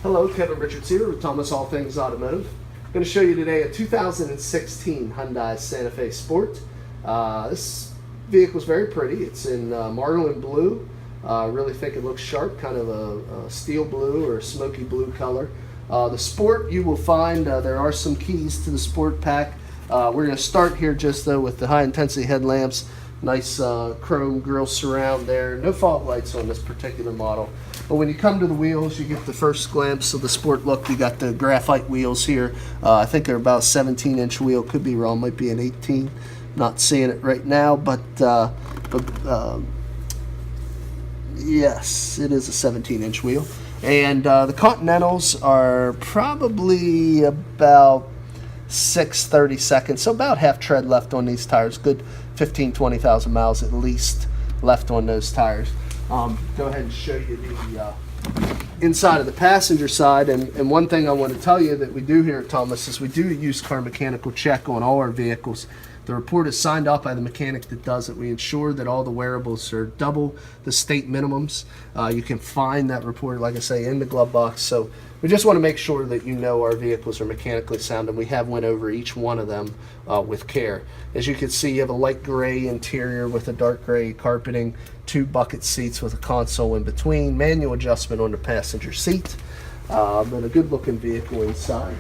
Hello, Kevin Richards here with Thomas All Things Automotive. I'm going to show you today a 2016 Hyundai Santa Fe Sport. This vehicle is very pretty. It's in Marlin blue. I really think it looks sharp, kind of a steel blue or a smoky blue color. The Sport, you will find there are some keys to the Sport pack. We're going to start here just though with the high intensity headlamps. Nice chrome grille surround there. No fog lights on this particular model. But when you come to the wheels, you get the first glimpse of the Sport look. You got the graphite wheels here. I think they're about a 17-inch wheel. Could be wrong. Might be an 18. Not seeing it right now, but yes, it is a 17-inch wheel. And the Continentals are probably about 6/32, so about half tread left on these tires. Good 15-20,000 miles at least left on those tires. Go ahead and show you the inside of the passenger side. And one thing I want to tell you that we do here at Thomas is we do a used car mechanical check on all our vehicles. The report is signed off by the mechanic that does it. We ensure that all the wearables are double the state minimums. You can find that report, like I say, in the glove box. So we just want to make sure that you know our vehicles are mechanically sound, and we have went over each one of them with care. As you can see, you have a light gray interior with a dark gray carpeting, 2 bucket seats with a console in between, manual adjustment on the passenger seat, and a good looking vehicle inside.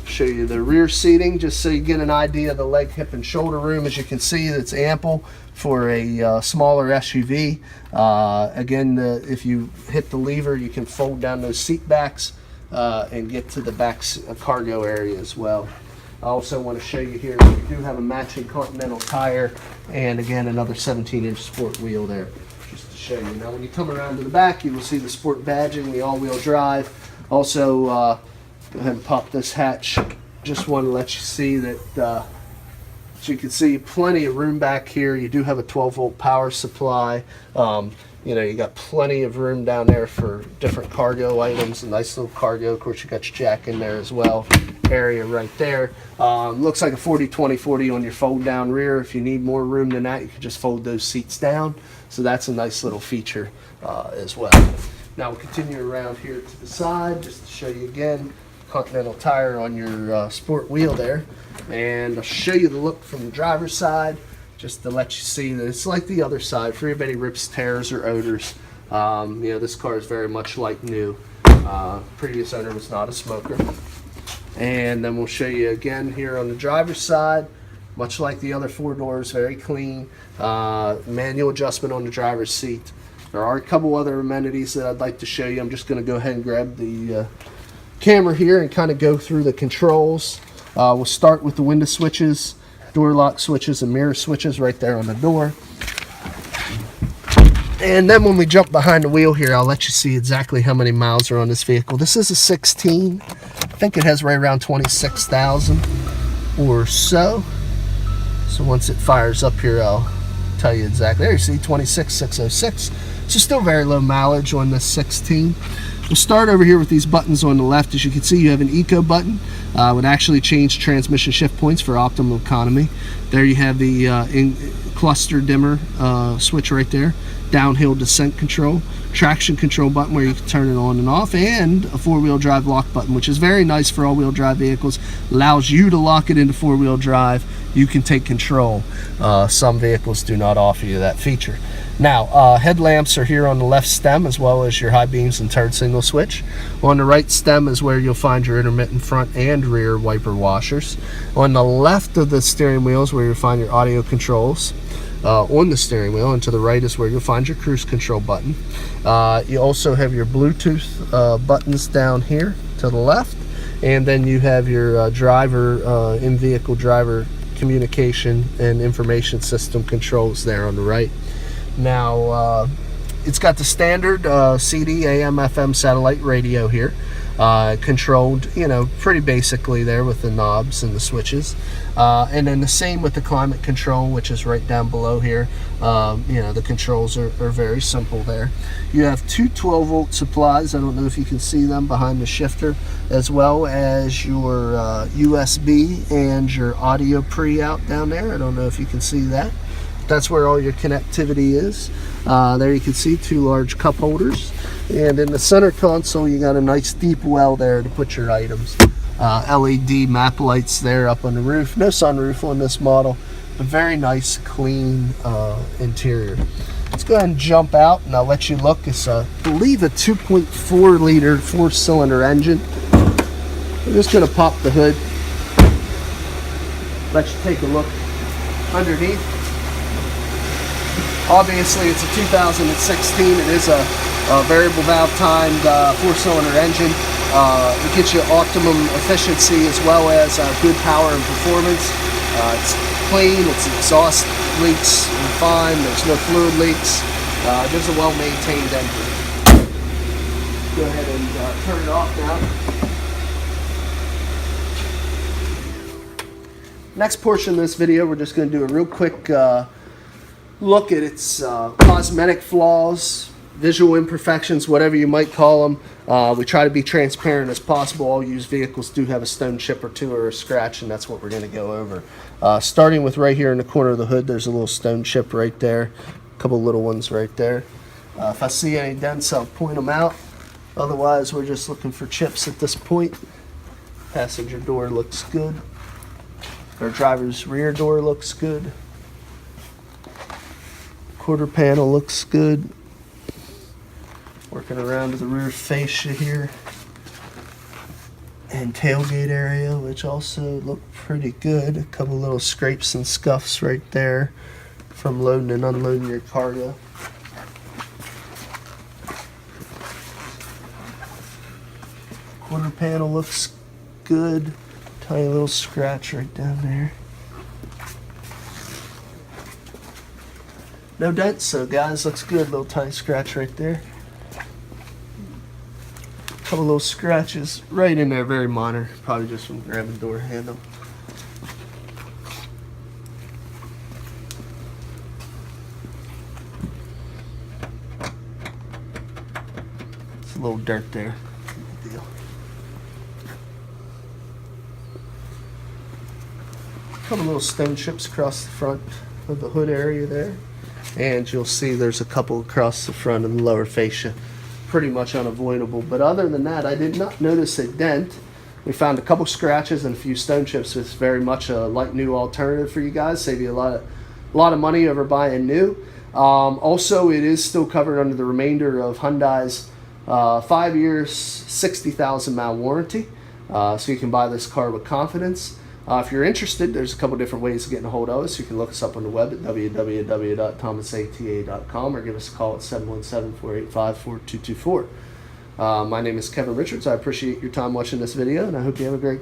Show you the rear seating just so you get an idea of the leg, hip, and shoulder room. As you can see, it's ample for a smaller SUV. Again, if you hit the lever, you can fold down those seat backs and get to the back cargo area as well. I also want to show you here that we do have a matching Continental tire and again another 17-inch Sport wheel there, just to show you. Now when you come around to the back, you will see the Sport badging, the all-wheel drive. Also, go ahead and pop this hatch. Just want to let you see that, as you can see, plenty of room back here. You do have a 12-volt power supply. You know, you got plenty of room down there for different cargo items. A nice little cargo. Of course, you got your jack in there as well. Area right there. Looks like a 40-20-40 on your fold-down rear. If you need more room than that, you can just fold those seats down. So that's a nice little feature as well. Now we'll continue around here to the side just to show you again. Continental tire on your Sport wheel there, and I'll show you the look from the driver's side just to let you see that it's like the other side. For anybody rips, tears, or odors, you know, this car is very much like new. Previous owner was not a smoker. And then we'll show you again here on the driver's side, much like the other 4 doors, very clean. Manual adjustment on the driver's seat. There are a couple other amenities that I'd like to show you. I'm just going to go ahead and grab the camera here and kind of go through the controls. We'll start with the window switches, door lock switches, and mirror switches right there on the door. And then when we jump behind the wheel here, I'll let you see exactly how many miles are on this vehicle. This is a 16. I think it has right around 26,000 or so. So once it fires up here, I'll tell you exactly. There you see 26,606. So still very low mileage on this 16. We'll start over here with these buttons on the left. As you can see, you have an eco button. Would actually change transmission shift points for optimal economy. There you have the cluster dimmer switch right there. Downhill descent control. Traction control button where you can turn it on and off. And a 4-wheel drive lock button, which is very nice for all-wheel drive vehicles. Allows you to lock it into 4-wheel drive. You can take control. Some vehicles do not offer you that feature. Now, headlamps are here on the left stem, as well as your high beams and turn signal switch. On the right stem is where you'll find your intermittent front and rear wiper washers. On the left of the steering wheel is where you'll find your audio controls on the steering wheel, and to the right is where you'll find your cruise control button. You also have your Bluetooth buttons down here to the left, and then you have your driver, in-vehicle driver communication and information system controls there on the right. Now, it's got the standard CD, AM, FM satellite radio here, controlled, you know, pretty basically there with the knobs and the switches. And then the same with the climate control, which is right down below here. You know, the controls are very simple there. You have 2 12-volt supplies. I don't know if you can see them behind the shifter, as well as your USB and your audio pre-out down there. I don't know if you can see that. That's where all your connectivity is. There you can see 2 large cup holders. And in the center console, you got a nice deep well there to put your items. LED map lights there up on the roof. No sunroof on this model, but very nice, clean interior. Let's go ahead and jump out and I'll let you look. It's, I believe, a 2.4 liter 4-cylinder engine. We're just going to pop the hood, let you take a look underneath. Obviously, it's a 2016. It is a variable valve timed 4-cylinder engine. It gets you optimum efficiency as well as good power and performance. It's clean, its exhaust leaks are fine, there's no fluid leaks. Just a well-maintained engine. Go ahead and turn it off now. Next portion of this video, we're just going to do a real quick look at its cosmetic flaws, visual imperfections, whatever you might call them. We try to be transparent as possible. All used vehicles do have a stone chip or 2 or a scratch, and that's what we're going to go over. Starting with right here in the corner of the hood, there's a little stone chip right there, a couple little ones right there. If I see any dents, I'll point them out. Otherwise, we're just looking for chips at this point. Passenger door looks good. Our driver's rear door looks good. Quarter panel looks good. Working around to the rear fascia here. And tailgate area, which also look pretty good. A couple little scrapes and scuffs right there from loading and unloading your cargo. Quarter panel looks good. Tiny little scratch right down there. No dents, so guys, looks good. Little tiny scratch right there. Couple little scratches right in there, very minor, probably just from grabbing door handle. It's a little dirt there. No deal. Couple little stone chips across the front of the hood area there, and you'll see there's a couple across the front of the lower fascia. Pretty much unavoidable, but other than that, I did not notice a dent. We found a couple scratches and a few stone chips. It's very much a like new alternative for you guys. Save you a lot of money over buying new. Also, it is still covered under the remainder of Hyundai's 5 years, 60,000 mile warranty. So you can buy this car with confidence. If you're interested, there's a couple different ways of getting a hold of us. You can look us up on the web at www.thomasata.com or give us a call at 717-485-4224. My name is Kevin Richards. I appreciate your time watching this video, and I hope you have a great